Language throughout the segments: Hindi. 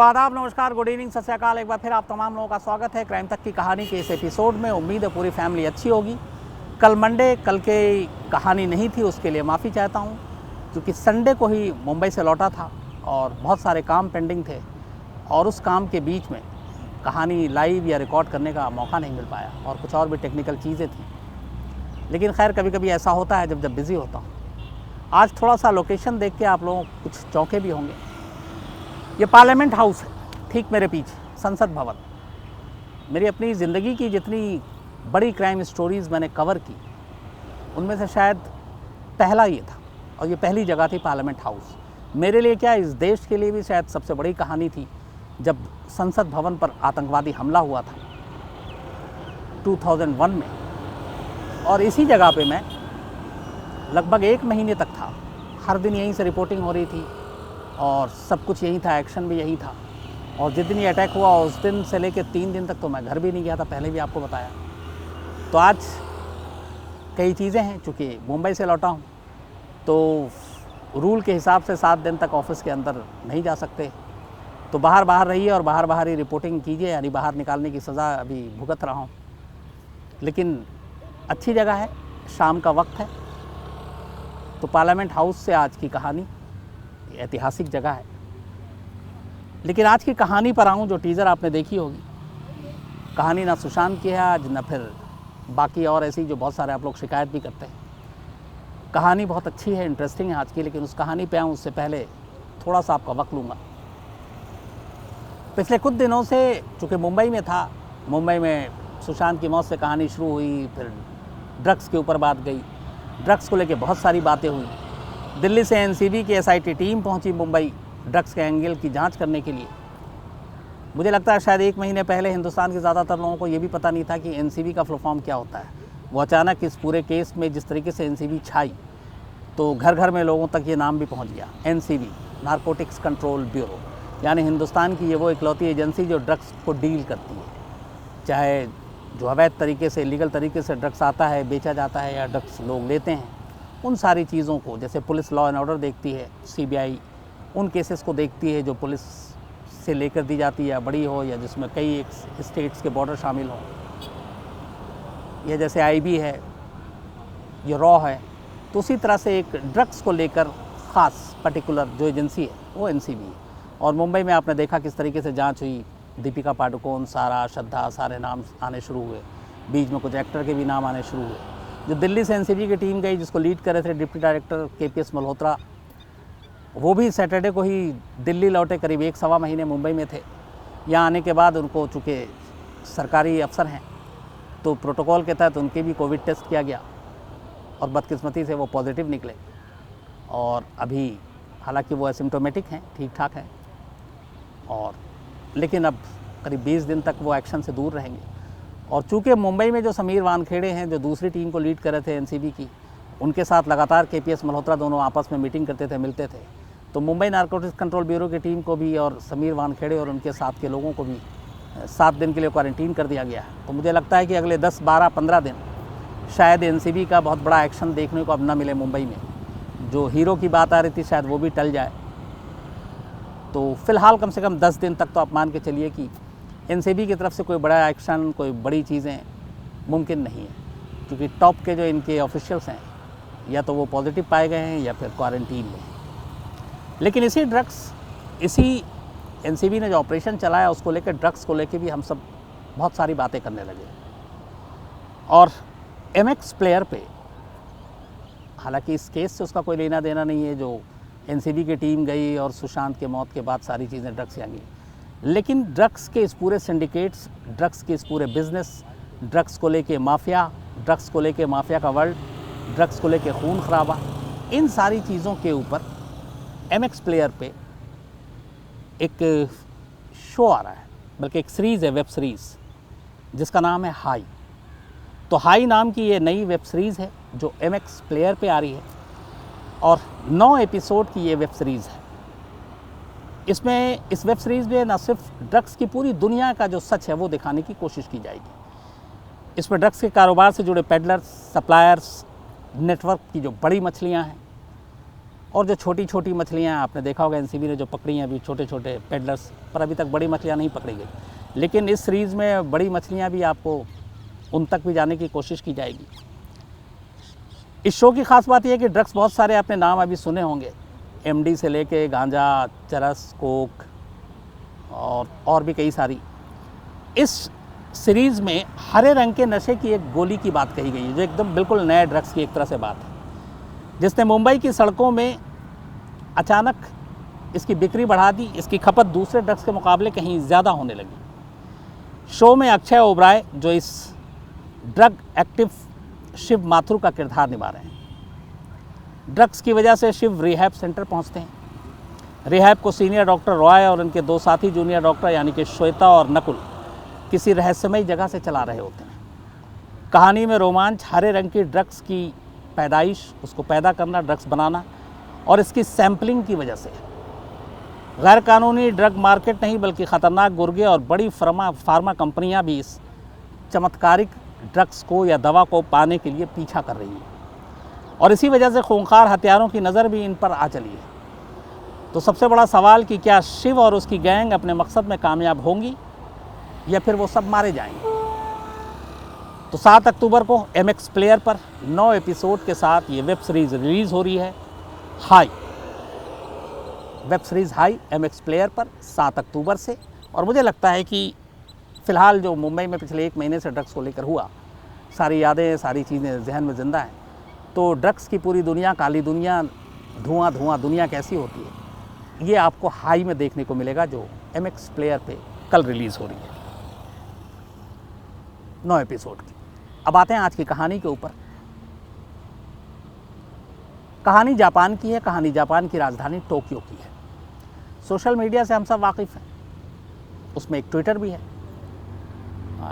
तो आदाब, नमस्कार, गुड इवनिंग, सत श्री अकाल। एक बार फिर आप तमाम लोगों का स्वागत है क्राइम तक की कहानी के इस एपिसोड में। उम्मीद है पूरी फैमिली अच्छी होगी। कल मंडे, कल के कहानी नहीं थी, उसके लिए माफ़ी चाहता हूँ, क्योंकि संडे को ही मुंबई से लौटा था और बहुत सारे काम पेंडिंग थे और उस काम के बीच में कहानी लाइव या रिकॉर्ड करने का मौका नहीं मिल पाया और कुछ और भी टेक्निकल चीज़ें थी। लेकिन खैर, कभी कभी ऐसा होता है जब बिज़ी होता हूँ। आज थोड़ा सा लोकेशन देख के आप लोग कुछ चौंके भी होंगे। ये पार्लियामेंट हाउस है, ठीक मेरे पीछे संसद भवन। मेरी अपनी ज़िंदगी की जितनी बड़ी क्राइम स्टोरीज़ मैंने कवर की, उनमें से शायद पहला ये था और ये पहली जगह थी पार्लियामेंट हाउस। मेरे लिए क्या, इस देश के लिए भी शायद सबसे बड़ी कहानी थी जब संसद भवन पर आतंकवादी हमला हुआ था 2001 में। और इसी जगह पे मैं लगभग 1 महीने तक था। हर दिन यहीं से रिपोर्टिंग हो रही थी और सब कुछ यहीं था, एक्शन भी यहीं था। और जिस दिन ये अटैक हुआ उस दिन से लेकर 3 दिन तक तो मैं घर भी नहीं गया था, पहले भी आपको बताया। तो आज कई चीज़ें हैं, चूँकि मुंबई से लौटा हूँ तो रूल के हिसाब से 7 दिन तक ऑफिस के अंदर नहीं जा सकते, तो बाहर रहिए और बाहर ही रिपोर्टिंग कीजिए, यानी बाहर निकालने की सज़ा अभी भुगत रहा हूँ। लेकिन अच्छी जगह है, शाम का वक्त है। तो पार्लियामेंट हाउस से आज की कहानी, ऐतिहासिक जगह है। लेकिन आज की कहानी पर आऊँ, जो टीज़र आपने देखी होगी, कहानी ना सुशांत की है आज, ना फिर बाकी और ऐसी जो बहुत सारे आप लोग शिकायत भी करते हैं। कहानी बहुत अच्छी है, इंटरेस्टिंग है आज की। लेकिन उस कहानी पे आऊँ उससे पहले थोड़ा सा आपका वक्त लूँगा। पिछले कुछ दिनों से चूँकि मुंबई में था, मुंबई में सुशांत की मौत से कहानी शुरू हुई, फिर ड्रग्स के ऊपर बात गई, ड्रग्स को लेकर बहुत सारी बातें हुई। दिल्ली से एनसीबी की एसआईटी टीम पहुंची मुंबई ड्रग्स के एंगल की जांच करने के लिए। मुझे लगता है शायद 1 महीने पहले हिंदुस्तान के ज़्यादातर लोगों को ये भी पता नहीं था कि एनसीबी का फुल फॉर्म क्या होता है। वो अचानक इस पूरे केस में जिस तरीके से एनसीबी छाई, तो घर घर में लोगों तक ये नाम भी पहुंच गया। एनसीबी, नारकोटिक्स कंट्रोल ब्यूरो, यानी हिंदुस्तान की ये वो इकलौती एजेंसी जो ड्रग्स को डील करती है। चाहे जो अवैध तरीके से, लीगल तरीके से ड्रग्स आता है, बेचा जाता है, या ड्रग्स लोग लेते हैं, उन सारी चीज़ों को, जैसे पुलिस लॉ एंड ऑर्डर देखती है, सीबीआई उन केसेस को देखती है जो पुलिस से लेकर दी जाती है, या बड़ी हो, या जिसमें कई एक स्टेट्स के बॉर्डर शामिल हों, या जैसे आईबी है, ये रॉ है। तो उसी तरह से एक ड्रग्स को लेकर ख़ास पर्टिकुलर जो एजेंसी है वो एनसीबी है। और मुंबई में आपने देखा किस तरीके से जांच हुई। दीपिका पादुकोण, सारा, श्रद्धा, सारे नाम आने शुरू हुए। बीच में कुछ एक्टर के भी नाम आने शुरू हुए। जो दिल्ली से एनसीबी की टीम गई, जिसको लीड कर रहे थे डिप्टी डायरेक्टर केपीएस मल्होत्रा, वो भी सैटरडे को ही दिल्ली लौटे। करीब 1-1.25 महीने मुंबई में थे। यहाँ आने के बाद उनको, चूँकि सरकारी अफसर हैं, तो प्रोटोकॉल के तहत उनके भी कोविड टेस्ट किया गया और बदकिस्मती से वो पॉजिटिव निकले। और अभी हालांकि वो एसिम्टोमेटिक हैं, ठीक ठाक हैं, और लेकिन अब करीब 20 दिन तक वो एक्शन से दूर रहेंगे। और चूँकि मुंबई में जो समीर वानखेड़े हैं, जो दूसरी टीम को लीड कर रहे थे एनसीबी की, उनके साथ लगातार केपीएस मल्होत्रा दोनों आपस में मीटिंग करते थे, मिलते थे, तो मुंबई नारकोटिक्स कंट्रोल ब्यूरो की टीम को भी और समीर वानखेड़े और उनके साथ के लोगों को भी 7 दिन के लिए क्वारंटीन कर दिया गया है। तो मुझे लगता है कि अगले 10, 12, 15 दिन शायद एनसीबी का बहुत बड़ा एक्शन देखने को अब ना मिले मुंबई में। जो हीरो की बात आ रही थी शायद वो भी टल जाए। तो फ़िलहाल कम से कम 10 दिन तक तो आप मान के चलिए कि एनसीबी की तरफ से कोई बड़ा एक्शन, कोई बड़ी चीज़ें मुमकिन नहीं है, क्योंकि टॉप के जो इनके ऑफिशियल्स हैं, या तो वो पॉजिटिव पाए गए हैं या फिर क्वारंटीन में। लेकिन इसी एनसीबी ने जो ऑपरेशन चलाया, उसको लेकर, ड्रग्स को लेकर भी हम सब बहुत सारी बातें करने लगे। और एमएक्स प्लेयर पे, हालांकि इस केस से उसका कोई लेना देना नहीं है, जो एनसीबी की टीम गई और सुशांत के मौत के बाद सारी चीज़ें ड्रग्स से आ गई। लेकिन ड्रग्स के इस पूरे सिंडिकेट्स, ड्रग्स के इस पूरे बिजनेस, ड्रग्स को लेके माफिया, ड्रग्स को लेके माफिया का वर्ल्ड, ड्रग्स को लेके खून खराबा, इन सारी चीज़ों के ऊपर एमएक्स प्लेयर पे एक शो आ रहा है, बल्कि एक सीरीज़ है, वेब सीरीज़, जिसका नाम है हाई। तो हाई नाम की ये नई वेब सीरीज़ है जो एमएक्स प्लेयर पे आ रही है और 9 एपिसोड की ये वेब सीरीज़ है। इस वेब सीरीज़ में न सिर्फ ड्रग्स की पूरी दुनिया का जो सच है वो दिखाने की कोशिश की जाएगी। इसमें ड्रग्स के कारोबार से जुड़े पेडलर्स, सप्लायर्स, नेटवर्क की जो बड़ी मछलियां हैं, और जो छोटी छोटी मछलियाँ आपने देखा होगा एनसीबी ने जो पकड़ी हैं अभी छोटे छोटे पेडलर्स, पर अभी तक बड़ी मछलियाँ नहीं पकड़ी गई, लेकिन इस सीरीज़ में बड़ी मछलियाँ भी आपको उन तक भी जाने की कोशिश की जाएगी। इस शो की ख़ास बात यह है कि ड्रग्स बहुत सारे आपने नाम अभी सुने होंगे, एमडी से लेके गांजा, चरस, कोक और भी कई सारी। इस सीरीज़ में हरे रंग के नशे की एक गोली की बात कही गई है, जो एकदम बिल्कुल नए ड्रग्स की एक तरह से बात है, जिसने मुंबई की सड़कों में अचानक इसकी बिक्री बढ़ा दी। इसकी खपत दूसरे ड्रग्स के मुकाबले कहीं ज़्यादा होने लगी। शो में अक्षय ओबराय जो इस ड्रग एक्टिव शिव माथुर का किरदार निभा रहे हैं। ड्रग्स की वजह से शिव रिहैब सेंटर पहुंचते हैं। रिहैब को सीनियर डॉक्टर रॉय और उनके दो साथी जूनियर डॉक्टर यानी कि श्वेता और नकुल किसी रहस्यमयी जगह से चला रहे होते हैं। कहानी में रोमांच, हरे रंग की ड्रग्स की पैदाइश, उसको पैदा करना, ड्रग्स बनाना और इसकी सैम्पलिंग की वजह से गैर कानूनी ड्रग मार्केट नहीं बल्कि ख़तरनाक गुर्गे और बड़ी फार्मा कंपनियां भी इस चमत्कारिक ड्रग्स को या दवा को पाने के लिए पीछा कर रही हैं और इसी वजह से खूंखार हथियारों की नज़र भी इन पर आ चली है। तो सबसे बड़ा सवाल कि क्या शिव और उसकी गैंग अपने मकसद में कामयाब होंगी या फिर वो सब मारे जाएंगे। तो 7 अक्टूबर को MX प्लेयर पर 9 एपिसोड के साथ ये वेब सीरीज़ रिलीज़ हो रही है। High web series high MX player पर 7 अक्टूबर से। और मुझे लगता है कि फ़िलहाल जो मुंबई में पिछले 1 महीने से ड्रग्स को लेकर हुआ, सारी यादें, सारी चीज़ें जहन में ज़िंदा हैं। तो ड्रग्स की पूरी दुनिया, काली दुनिया, धुआं धुआं दुनिया कैसी होती है, ये आपको हाई में देखने को मिलेगा, जो MX प्लेयर पे कल रिलीज़ हो रही है 9 एपिसोड की। अब आते हैं आज की कहानी के ऊपर। कहानी जापान की है। कहानी जापान की राजधानी टोक्यो की है। सोशल मीडिया से हम सब वाकिफ़ हैं, उसमें एक ट्विटर भी है।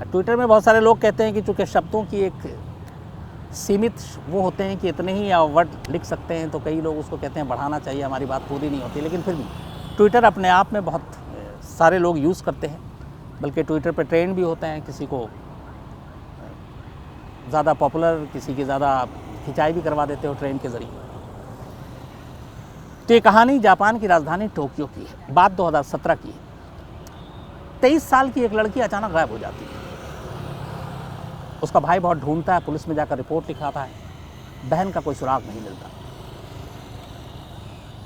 ट्विटर में बहुत सारे लोग कहते हैं कि चूँकि शब्दों की एक सीमित वो होते हैं कि इतने ही वर्ड लिख सकते हैं, तो कई लोग उसको कहते हैं बढ़ाना चाहिए, हमारी बात पूरी नहीं होती। लेकिन फिर भी ट्विटर अपने आप में बहुत सारे लोग यूज़ करते हैं, बल्कि ट्विटर पर ट्रेंड भी होते हैं, किसी को ज़्यादा पॉपुलर, किसी की ज़्यादा खिंचाई भी करवा देते हो ट्रेंड के ज़रिए। तो ये कहानी जापान की राजधानी टोक्यो की है। बात 2017 की है। 23 साल की एक लड़की अचानक गायब हो जाती है। उसका भाई बहुत ढूंढता है, पुलिस में जाकर रिपोर्ट लिखाता है, बहन का कोई सुराग नहीं मिलता।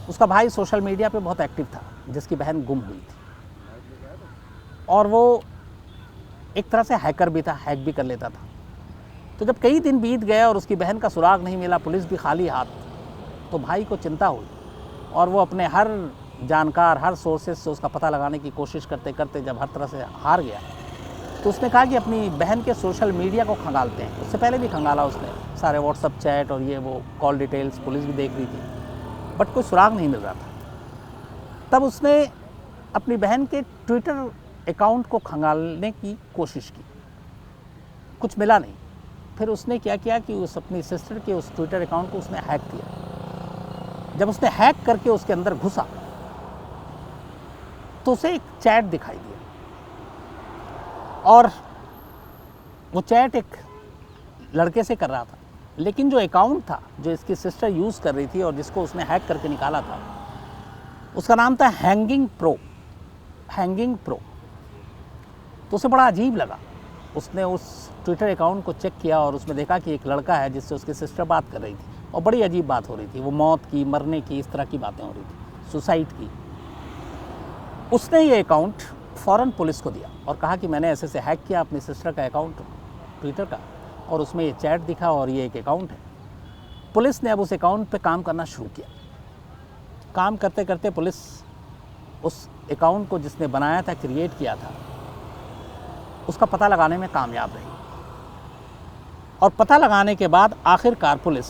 उसका भाई सोशल मीडिया पे बहुत एक्टिव था, जिसकी बहन गुम हुई थी, और वो एक तरह से हैकर भी था, हैक भी कर लेता था। तो जब कई दिन बीत गए और उसकी बहन का सुराग नहीं मिला, पुलिस भी खाली हाथ, तो भाई को चिंता हुई और वो अपने हर जानकार, हर सोर्सेज से उसका पता लगाने की कोशिश करते करते जब हर तरह से हार गया, तो उसने कहा कि अपनी बहन के सोशल मीडिया को खंगालते हैं। उससे पहले भी खंगाला उसने, सारे व्हाट्सअप चैट और ये वो कॉल डिटेल्स पुलिस भी देख रही थी, बट कोई सुराग नहीं मिल रहा था। तब उसने अपनी बहन के ट्विटर अकाउंट को खंगालने की कोशिश की, कुछ मिला नहीं। फिर उसने क्या किया कि उस अपनी सिस्टर के उस ट्विटर अकाउंट को उसने हैक किया। जब उसने हैक करके उसके अंदर घुसा तो उसे एक चैट दिखाई दिया, और वो चैट एक लड़के से कर रहा था, लेकिन जो अकाउंट था जो इसकी सिस्टर यूज़ कर रही थी और जिसको उसने हैक करके निकाला था, उसका नाम था हैंगिंग प्रो। तो उसे बड़ा अजीब लगा। उसने उस ट्विटर अकाउंट को चेक किया और उसमें देखा कि एक लड़का है जिससे उसकी सिस्टर बात कर रही थी, और बड़ी अजीब बात हो रही थी। वो मौत की, मरने की, इस तरह की बातें हो रही थी, सुसाइड की। उसने ये अकाउंट फ़ौरन पुलिस को दिया और कहा कि मैंने ऐसे हैक किया अपनी सिस्टर का अकाउंट ट्विटर का, और उसमें ये चैट दिखा और ये एक अकाउंट है। पुलिस ने अब उस अकाउंट पे काम करना शुरू किया। काम करते करते पुलिस उस अकाउंट को जिसने बनाया था, क्रिएट किया था, उसका पता लगाने में कामयाब रही। और पता लगाने के बाद आखिरकार पुलिस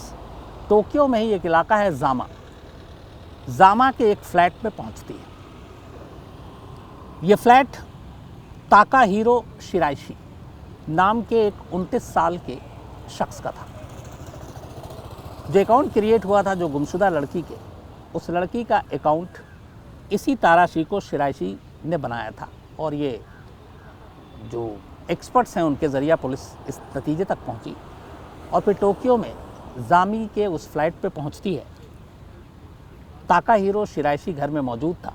टोक्यो में ही एक इलाका है जामा के एक फ्लैट में पहुंचती है। ये फ्लैट ताकाहिरो शिराइशी नाम के एक 29 साल के शख्स का था। जो अकाउंट क्रिएट हुआ था जो गुमशुदा लड़की के, उस लड़की का अकाउंट इसी ताराशिको शिराइशी ने बनाया था। और ये जो एक्सपर्ट्स हैं उनके ज़रिए पुलिस इस नतीजे तक पहुंची, और फिर टोक्यो में जामी के उस फ्लाइट पे पहुंचती है ताकाहीरो शिराइशी घर में मौजूद था।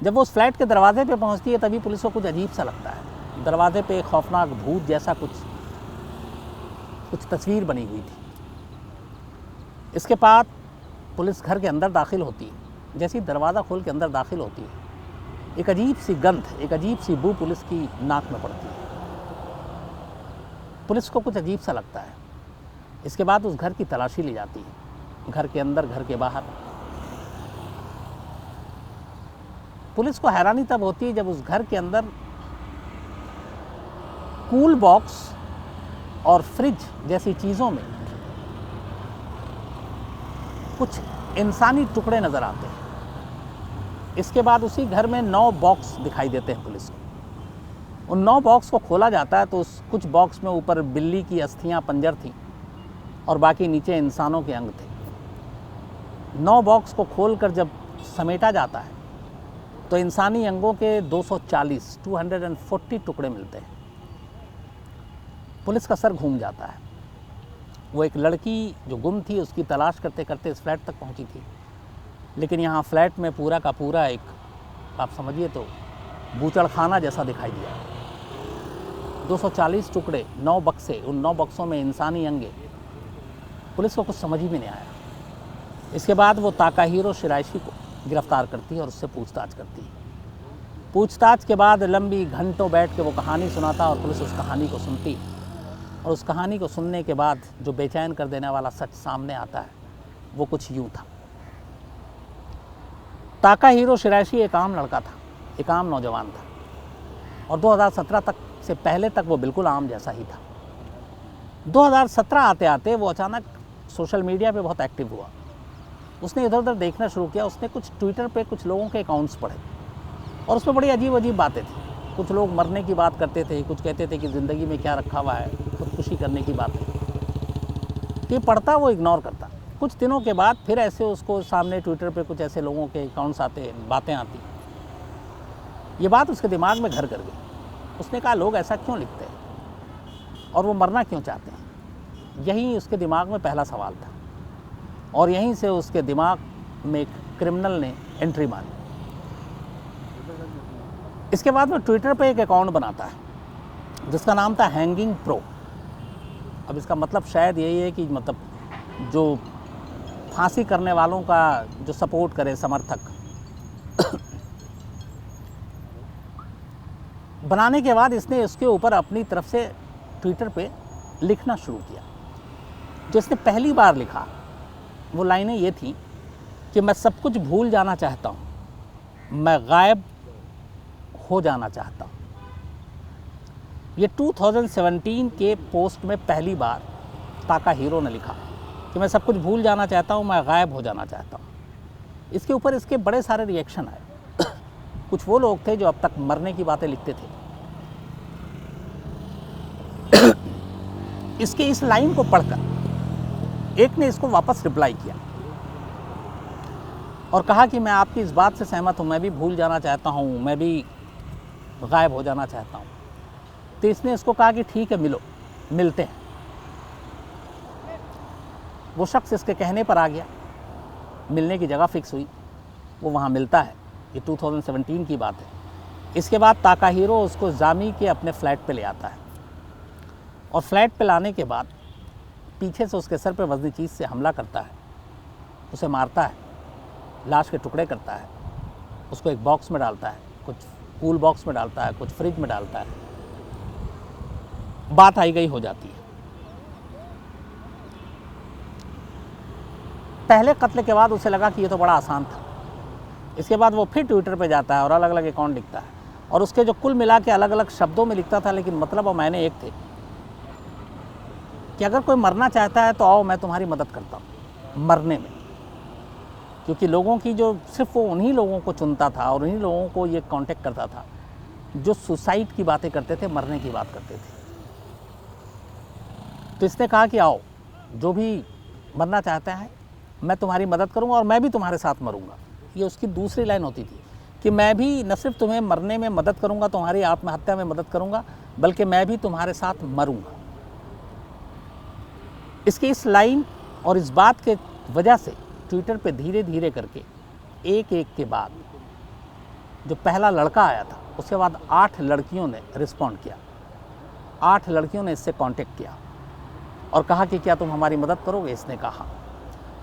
जब वो उस फ्लैट के दरवाजे पे पहुंचती है तभी पुलिस को कुछ अजीब सा लगता है। दरवाजे पे एक खौफनाक भूत जैसा कुछ तस्वीर बनी हुई थी। इसके बाद पुलिस घर के अंदर दाखिल होती है। जैसे ही दरवाज़ा खोल के अंदर दाखिल होती है, एक अजीब सी गंध, एक अजीब सी बू पुलिस की नाक में पड़ती है। पुलिस को कुछ अजीब सा लगता है। इसके बाद उस घर की तलाशी ली जाती है, घर के अंदर, घर के बाहर। पुलिस को हैरानी तब होती है जब उस घर के अंदर कूल बॉक्स और फ्रिज जैसी चीज़ों में कुछ इंसानी टुकड़े नज़र आते हैं। इसके बाद उसी घर में 9 बॉक्स दिखाई देते हैं पुलिस को। उन 9 बॉक्स को खोला जाता है तो उस कुछ बॉक्स में ऊपर बिल्ली की अस्थियां, पंजर थी और बाकी नीचे इंसानों के अंग थे। 9 बॉक्स को खोलकर जब समेटा जाता है तो इंसानी अंगों के 240 टुकड़े मिलते हैं। पुलिस का सर घूम जाता है। वो एक लड़की जो गुम थी उसकी तलाश करते करते इस फ्लैट तक पहुंची थी, लेकिन यहाँ फ्लैट में पूरा का पूरा एक, आप समझिए तो, बूचड़खाना जैसा दिखाई दिया। 240 टुकड़े, 9 बक्से, उन 9 बक्सों में इंसानी अंगे। पुलिस को कुछ समझ ही में नहीं आया। इसके बाद वो ताकाहीरो शिराइशी को गिरफ्तार करती है और उससे पूछताछ करती है। पूछताछ के बाद लंबी घंटों बैठ के वो कहानी सुनाता और पुलिस उस कहानी को सुनती है। और उस कहानी को सुनने के बाद जो बेचैन कर देने वाला सच सामने आता है वो कुछ यूँ था। ताकाहीरो शिराइशी एक आम लड़का था, एक आम नौजवान था, और 2017 तक से पहले तक वो बिल्कुल आम जैसा ही था। 2017 आते आते वो अचानक सोशल मीडिया पे बहुत एक्टिव हुआ। उसने इधर उधर देखना शुरू किया। उसने कुछ ट्विटर पे कुछ लोगों के अकाउंट्स पढ़े और उसमें बड़ी अजीब अजीब बातें थी। कुछ लोग मरने की बात करते थे, कुछ कहते थे कि ज़िंदगी में क्या रखा हुआ है, खुदकुशी करने की बातें। ये पढ़ता, वो इग्नोर करता। कुछ दिनों के बाद फिर ऐसे उसको सामने ट्विटर पे कुछ ऐसे लोगों के अकाउंट्स आते, बातें आती। ये बात उसके दिमाग में घर कर गई। उसने कहा लोग ऐसा क्यों लिखते हैं और वो मरना क्यों चाहते हैं। यही उसके दिमाग में पहला सवाल था और यहीं से उसके दिमाग में एक क्रिमिनल ने एंट्री मारी। इसके बाद वो ट्विटर पे एक अकाउंट बनाता है जिसका नाम था हैंगिंग प्रो। अब इसका मतलब शायद यही है कि मतलब जो फांसी करने वालों का जो सपोर्ट करे, समर्थक। बनाने के बाद इसने उसके ऊपर अपनी तरफ से ट्विटर पे लिखना शुरू किया। जो इसने पहली बार लिखा वो लाइनें ये थी कि मैं सब कुछ भूल जाना चाहता हूँ, मैं गायब हो जाना चाहता हूँ। ये 2017 के पोस्ट में पहली बार ताकाहीरो ने लिखा कि मैं सब कुछ भूल जाना चाहता हूँ, मैं गायब हो जाना चाहता हूँ। इसके ऊपर इसके बड़े सारे रिएक्शन आए। कुछ वो लोग थे जो अब तक मरने की बातें लिखते थे। इसके इस लाइन को पढ़कर एक ने इसको वापस रिप्लाई किया और कहा कि मैं आपकी इस बात से सहमत हूँ, मैं भी भूल जाना चाहता हूँ, मैं भी गायब हो जाना चाहता हूँ। तो इसने इसको कहा कि ठीक है, मिलते हैं। वो शख्स इसके कहने पर आ गया। मिलने की जगह फिक्स हुई, वो वहाँ मिलता है। ये 2017 की बात है। इसके बाद ताकाहीरो उसको जामी के अपने फ्लैट पे ले आता है और फ्लैट पे लाने के बाद पीछे से उसके सर पे वजनी चीज़ से हमला करता है, उसे मारता है, लाश के टुकड़े करता है, उसको एक बॉक्स में डालता है, कुछ कूल बॉक्स में डालता है, कुछ फ्रिज में डालता है। बात आई गई हो जाती है। पहले कत्ल के बाद उसे लगा कि ये तो बड़ा आसान था। इसके बाद वो फिर ट्विटर पे जाता है और अलग अलग अकाउंट लिखता है और उसके जो कुल मिला के अलग अलग शब्दों में लिखता था, लेकिन मतलब और मैंने एक थे कि अगर कोई मरना चाहता है तो आओ, मैं तुम्हारी मदद करता हूँ मरने में। क्योंकि लोगों की जो सिर्फ वो उन्हीं लोगों को चुनता था और उन्हीं लोगों को ये कांटेक्ट करता था जो सुसाइड की बातें करते थे, मरने की बात करते थे। तो इसने कहा कि आओ, जो भी मरना चाहता है मैं तुम्हारी मदद करूंगा और मैं भी तुम्हारे साथ मरूंगा। ये उसकी दूसरी लाइन होती थी कि मैं भी न सिर्फ तुम्हें मरने में मदद करूंगा, तुम्हारी आत्महत्या में मदद करूंगा, बल्कि मैं भी तुम्हारे साथ मरूंगा। इसकी इस लाइन और इस बात के वजह से ट्विटर पे धीरे धीरे करके एक एक के बाद जो पहला लड़का आया था, उसके बाद 8 लड़कियों ने रिस्पॉन्ड किया। 8 लड़कियों ने इससे कांटेक्ट किया और कहा कि क्या तुम हमारी मदद करोगे। इसने कहा,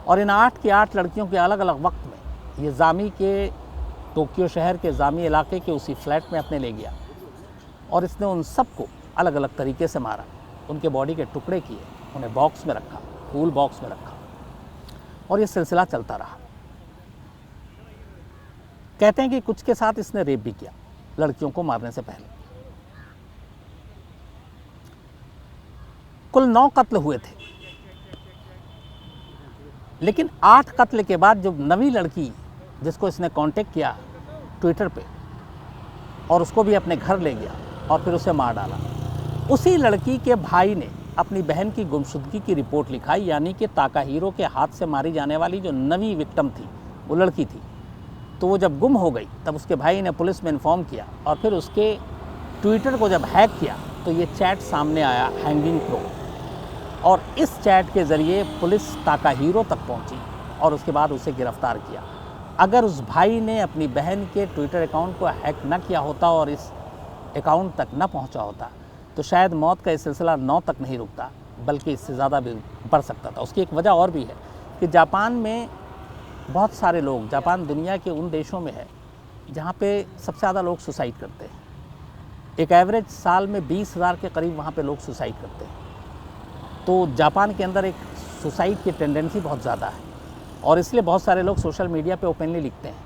और इन 8 की 8 लड़कियों के अलग अलग वक्त में ये जामी के, टोक्यो शहर के जामी इलाके के उसी फ्लैट में अपने ले गया और इसने उन सबको अलग अलग तरीके से मारा, उनके बॉडी के टुकड़े किए, उन्हें बॉक्स में रखा, कूल बॉक्स में रखा, और ये सिलसिला चलता रहा। कहते हैं कि कुछ के साथ इसने रेप भी किया लड़कियों को मारने से पहले। कुल 9 कत्ल हुए थे, लेकिन 8 कत्ल के बाद जो नवी लड़की जिसको इसने कांटेक्ट किया ट्विटर पे और उसको भी अपने घर ले गया और फिर उसे मार डाला, उसी लड़की के भाई ने अपनी बहन की गुमशुदगी की रिपोर्ट लिखाई, यानी कि ताकाहीरो के हाथ से मारी जाने वाली जो नवी विक्टिम थी वो लड़की थी। तो वो जब गुम हो गई तब उसके भाई ने पुलिस में इन्फॉर्म किया और फिर उसके ट्विटर को जब हैक किया तो ये चैट सामने आया, हैंगिंग प्रो, और इस चैट के ज़रिए पुलिस ताकाहीरो तक पहुंची और उसके बाद उसे गिरफ्तार किया। अगर उस भाई ने अपनी बहन के ट्विटर अकाउंट को हैक न किया होता और इस अकाउंट तक न पहुंचा होता तो शायद मौत का ये सिलसिला 9 तक नहीं रुकता, बल्कि इससे ज़्यादा भी बढ़ सकता था। उसकी एक वजह और भी है कि जापान में बहुत सारे लोग, जापान दुनिया के उन देशों में है जहाँ पे सबसे ज़्यादा लोग सुसाइड करते हैं। एक एवरेज साल में 20,000 के करीब वहाँ पे लोग सुसाइड करते हैं। तो जापान के अंदर एक सुसाइड की टेंडेंसी बहुत ज़्यादा है और इसलिए बहुत सारे लोग सोशल मीडिया पे ओपनली लिखते हैं,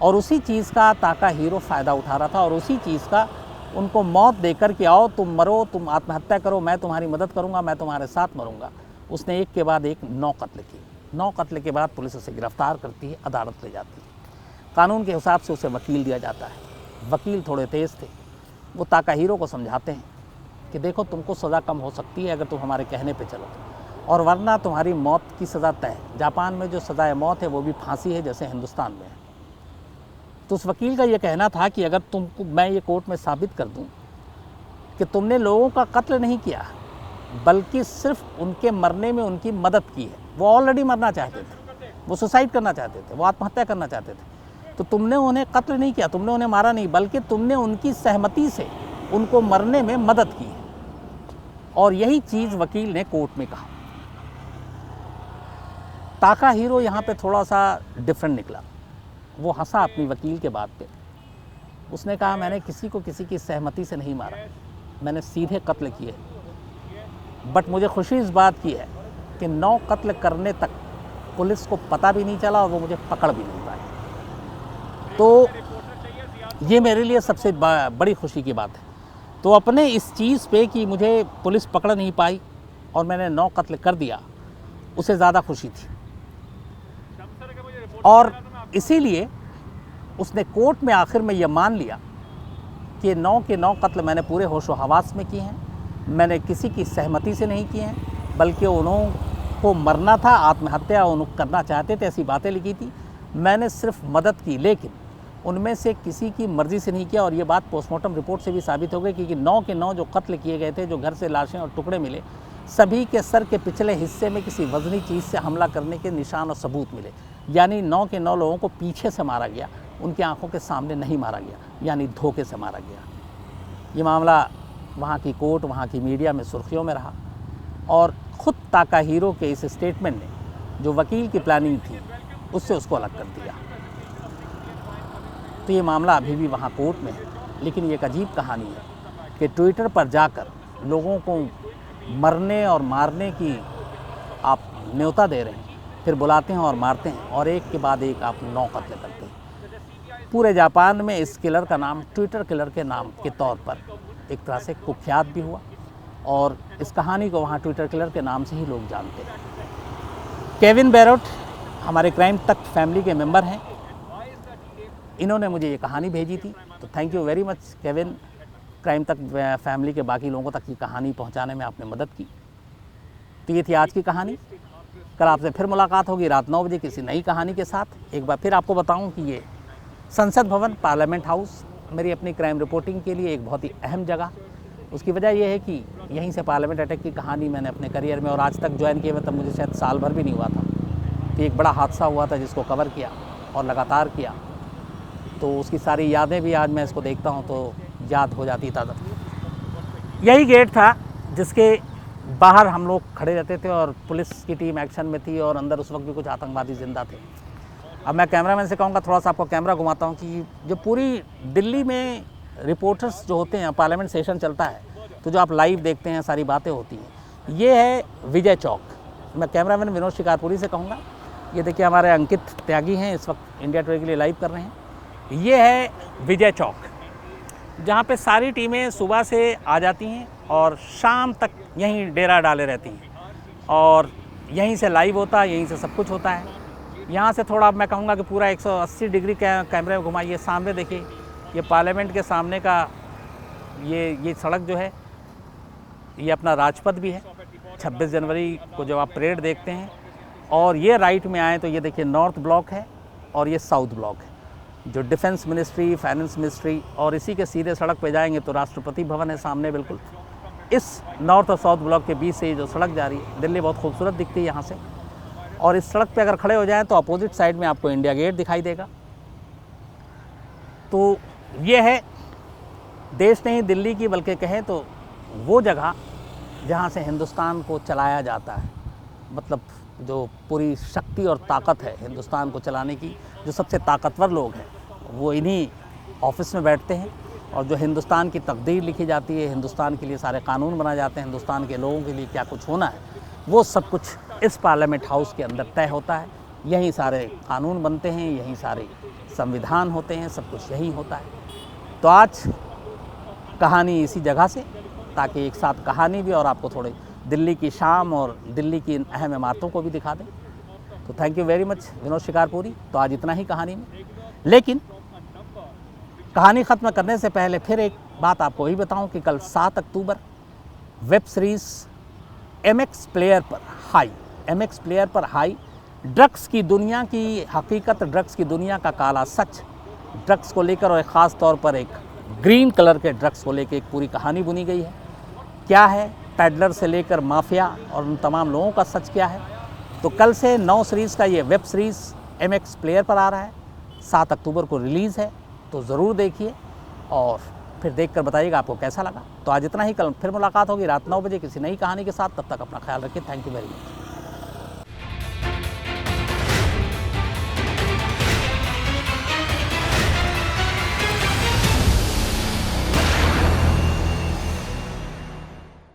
और उसी चीज़ का ताकाहीरो फ़ायदा उठा रहा था और उसी चीज़ का उनको मौत देकर कि आओ तुम मरो, तुम आत्महत्या करो, मैं तुम्हारी मदद करूंगा, मैं तुम्हारे साथ मरूंगा। उसने एक के बाद एक 9 कत्ल किए। 9 कत्ल के बाद पुलिस उसे गिरफ्तार करती है, अदालत ले जाती है। कानून के हिसाब से उसे वकील दिया जाता है। वकील थोड़े तेज़ थे, वो ताकाहीरो को समझाते हैं कि देखो तुमको सज़ा कम हो सकती है अगर तुम हमारे कहने पर चलो, और वरना तुम्हारी मौत की सज़ा तय है। जापान में जो सज़ाए मौत है वो भी फांसी है, जैसे हिंदुस्तान में है। तो उस वकील का ये कहना था कि अगर तुमको मैं ये कोर्ट में साबित कर दूं कि तुमने लोगों का कत्ल नहीं किया बल्कि सिर्फ उनके मरने में उनकी मदद की है, वो ऑलरेडी मरना चाहते थे, वो सुसाइड करना चाहते थे, वो आत्महत्या करना चाहते थे, तो तुमने उन्हें कत्ल नहीं किया, तुमने उन्हें मारा नहीं, बल्कि तुमने उनकी सहमति से उनको मरने में मदद की है। और यही चीज़ वकील ने कोर्ट में कहा। ताकाहीरो यहाँ पे थोड़ा सा डिफरेंट निकला। वो हंसा अपनी वकील के बात पे। उसने कहा मैंने किसी को किसी की सहमति से नहीं मारा, मैंने सीधे कत्ल किए, बट मुझे खुशी इस बात की है कि 9 कत्ल करने तक पुलिस को पता भी नहीं चला और वो मुझे पकड़ भी नहीं पाए। तो ये मेरे लिए सबसे बड़ी खुशी की बात है। तो अपने इस चीज़ पे कि मुझे पुलिस पकड़ नहीं पाई और मैंने 9 कत्ल कर दिया, उसे ज़्यादा खुशी थी। और इसीलिए उसने कोर्ट में आखिर में यह मान लिया कि 9 के 9 कत्ल मैंने पूरे होशो हवास में किए हैं, मैंने किसी की सहमति से नहीं किए हैं, बल्कि उनको मरना था, आत्महत्या उन्होंने करना चाहते थे, ऐसी बातें लिखी थी, मैंने सिर्फ मदद की, लेकिन उनमें से किसी की मर्ज़ी से नहीं किया। और ये बात पोस्टमार्टम रिपोर्ट से भी साबित हो गई कि 9 के 9 जो कत्ल किए गए थे, जो घर से लाशें और टुकड़े मिले, सभी के सर के पिछले हिस्से में किसी वजनी चीज़ से हमला करने के निशान और सबूत मिले। यानी 9 के 9 लोगों को पीछे से मारा गया, उनकी आंखों के सामने नहीं मारा गया, यानी धोखे से मारा गया। ये मामला वहाँ की कोर्ट, वहाँ की मीडिया में सुर्खियों में रहा और ख़ुद ताकाहीरो के इस स्टेटमेंट ने जो वकील की प्लानिंग थी उससे उसको अलग कर दिया। तो ये मामला अभी भी वहाँ कोर्ट में है। लेकिन ये एक अजीब कहानी है कि ट्विटर पर जाकर लोगों को मरने और मारने की आप न्योता दे रहे हैं, फिर बुलाते हैं और मारते हैं, और एक के बाद एक आप 9 कत्ल करते हैं। पूरे जापान में इस किलर का नाम ट्विटर किलर के नाम के तौर पर एक तरह से कुख्यात भी हुआ, और इस कहानी को वहाँ ट्विटर किलर के नाम से ही लोग जानते हैं। केविन बैरोट हमारे क्राइम तक फैमिली के मेंबर हैं, इन्होंने मुझे ये कहानी भेजी थी, तो thank you very much Kevin. Crime तक फैमिली के बाकी लोगों तक ये कहानी पहुंचाने में आपने मदद की। तो ये थी आज की कहानी। कल आपसे फिर मुलाकात होगी रात 9 बजे किसी नई कहानी के साथ। एक बार फिर आपको बताऊं कि ये संसद भवन, पार्लियामेंट हाउस मेरी अपनी क्राइम रिपोर्टिंग के लिए एक बहुत ही अहम जगह। उसकी वजह यह है कि यहीं से पार्लियामेंट अटैक की कहानी मैंने अपने करियर में और आज तक ज्वाइन किए हुए, तब मुझे शायद साल भर भी नहीं हुआ था, कि एक बड़ा हादसा हुआ था जिसको कवर किया और लगातार किया, तो उसकी सारी यादें भी आज मैं इसको देखता हूँ तो याद हो जाती ताज़ा। यही गेट था जिसके बाहर हम लोग खड़े रहते थे और पुलिस की टीम एक्शन में थी और अंदर उस वक्त भी कुछ आतंकवादी ज़िंदा थे। अब मैं कैमरामैन से कहूँगा थोड़ा सा आपको कैमरा घुमाता हूँ कि जो पूरी दिल्ली में रिपोर्टर्स जो होते हैं, पार्लियामेंट सेशन चलता है तो जो आप लाइव देखते हैं सारी बातें होती हैं, ये है विजय चौक। मैं कैमरामैन विनोद शिकारपुरी से कहूँगा, ये देखिए हमारे अंकित त्यागी हैं, इस वक्त इंडिया टुडे के लिए लाइव कर रहे हैं। ये है विजय चौक, जहाँ पे सारी टीमें सुबह से आ जाती हैं और शाम तक यहीं डेरा डाले रहती हैं और यहीं से लाइव होता है, यहीं से सब कुछ होता है। यहाँ से थोड़ा मैं कहूँगा कि पूरा 180 डिग्री कैमरे में घुमाइए। सामने देखिए, ये पार्लियामेंट के सामने का ये सड़क जो है, ये अपना राजपथ भी है। 26 जनवरी को जब आप परेड देखते हैं और ये राइट में आए तो ये देखिए नॉर्थ ब्लॉक है और ये साउथ ब्लॉक है, जो डिफेंस मिनिस्ट्री, फाइनेंस मिनिस्ट्री, और इसी के सीधे सड़क पे जाएंगे तो राष्ट्रपति भवन है सामने बिल्कुल। इस नॉर्थ और साउथ ब्लॉक के बीच से ये जो सड़क जा रही है, दिल्ली बहुत खूबसूरत दिखती है यहाँ से। और इस सड़क पे अगर खड़े हो जाएं तो अपोजिट साइड में आपको इंडिया गेट दिखाई देगा। तो ये है देश नहीं दिल्ली की, बल्कि कहें तो वो जगह जहाँ से हिंदुस्तान को चलाया जाता है। मतलब जो पूरी शक्ति और ताकत है हिंदुस्तान को चलाने की, जो सबसे ताकतवर लोग हैं वो इन्हीं ऑफिस में बैठते हैं। और जो हिंदुस्तान की तकदीर लिखी जाती है, हिंदुस्तान के लिए सारे कानून बनाए जाते हैं, हिंदुस्तान के लोगों के लिए क्या कुछ होना है, वो सब कुछ इस पार्लियामेंट हाउस के अंदर तय होता है। यहीं सारे कानून बनते हैं, यहीं सारे संविधान होते हैं, सब कुछ यहीं होता है। तो आज कहानी इसी जगह से, ताकि एक साथ कहानी भी और आपको थोड़े दिल्ली की शाम और दिल्ली की अहम इमारतों को भी दिखा दें। तो thank you very much Vinod Shikarpuri. तो आज इतना ही कहानी में, लेकिन कहानी ख़त्म करने से पहले फिर एक बात आपको ही बताऊं कि कल 7 अक्टूबर वेब सीरीज़ MX प्लेयर पर हाई, ड्रग्स की दुनिया की हकीकत, ड्रग्स की दुनिया का काला सच, ड्रग्स को लेकर और ख़ास तौर पर एक ग्रीन कलर के ड्रग्स को लेकर एक पूरी कहानी बुनी गई है। क्या है पैडलर से लेकर माफिया और उन तमाम लोगों का सच क्या है। तो कल से 9 सीरीज़ का ये वेब सीरीज़ MX प्लेयर पर आ रहा है, 7 अक्टूबर को रिलीज़ है। तो ज़रूर देखिए और फिर देखकर बताइएगा आपको कैसा लगा। तो आज इतना ही, कल फिर मुलाकात होगी रात 9 बजे किसी नई कहानी के साथ। तब तक अपना ख्याल रखिए। Thank you very much.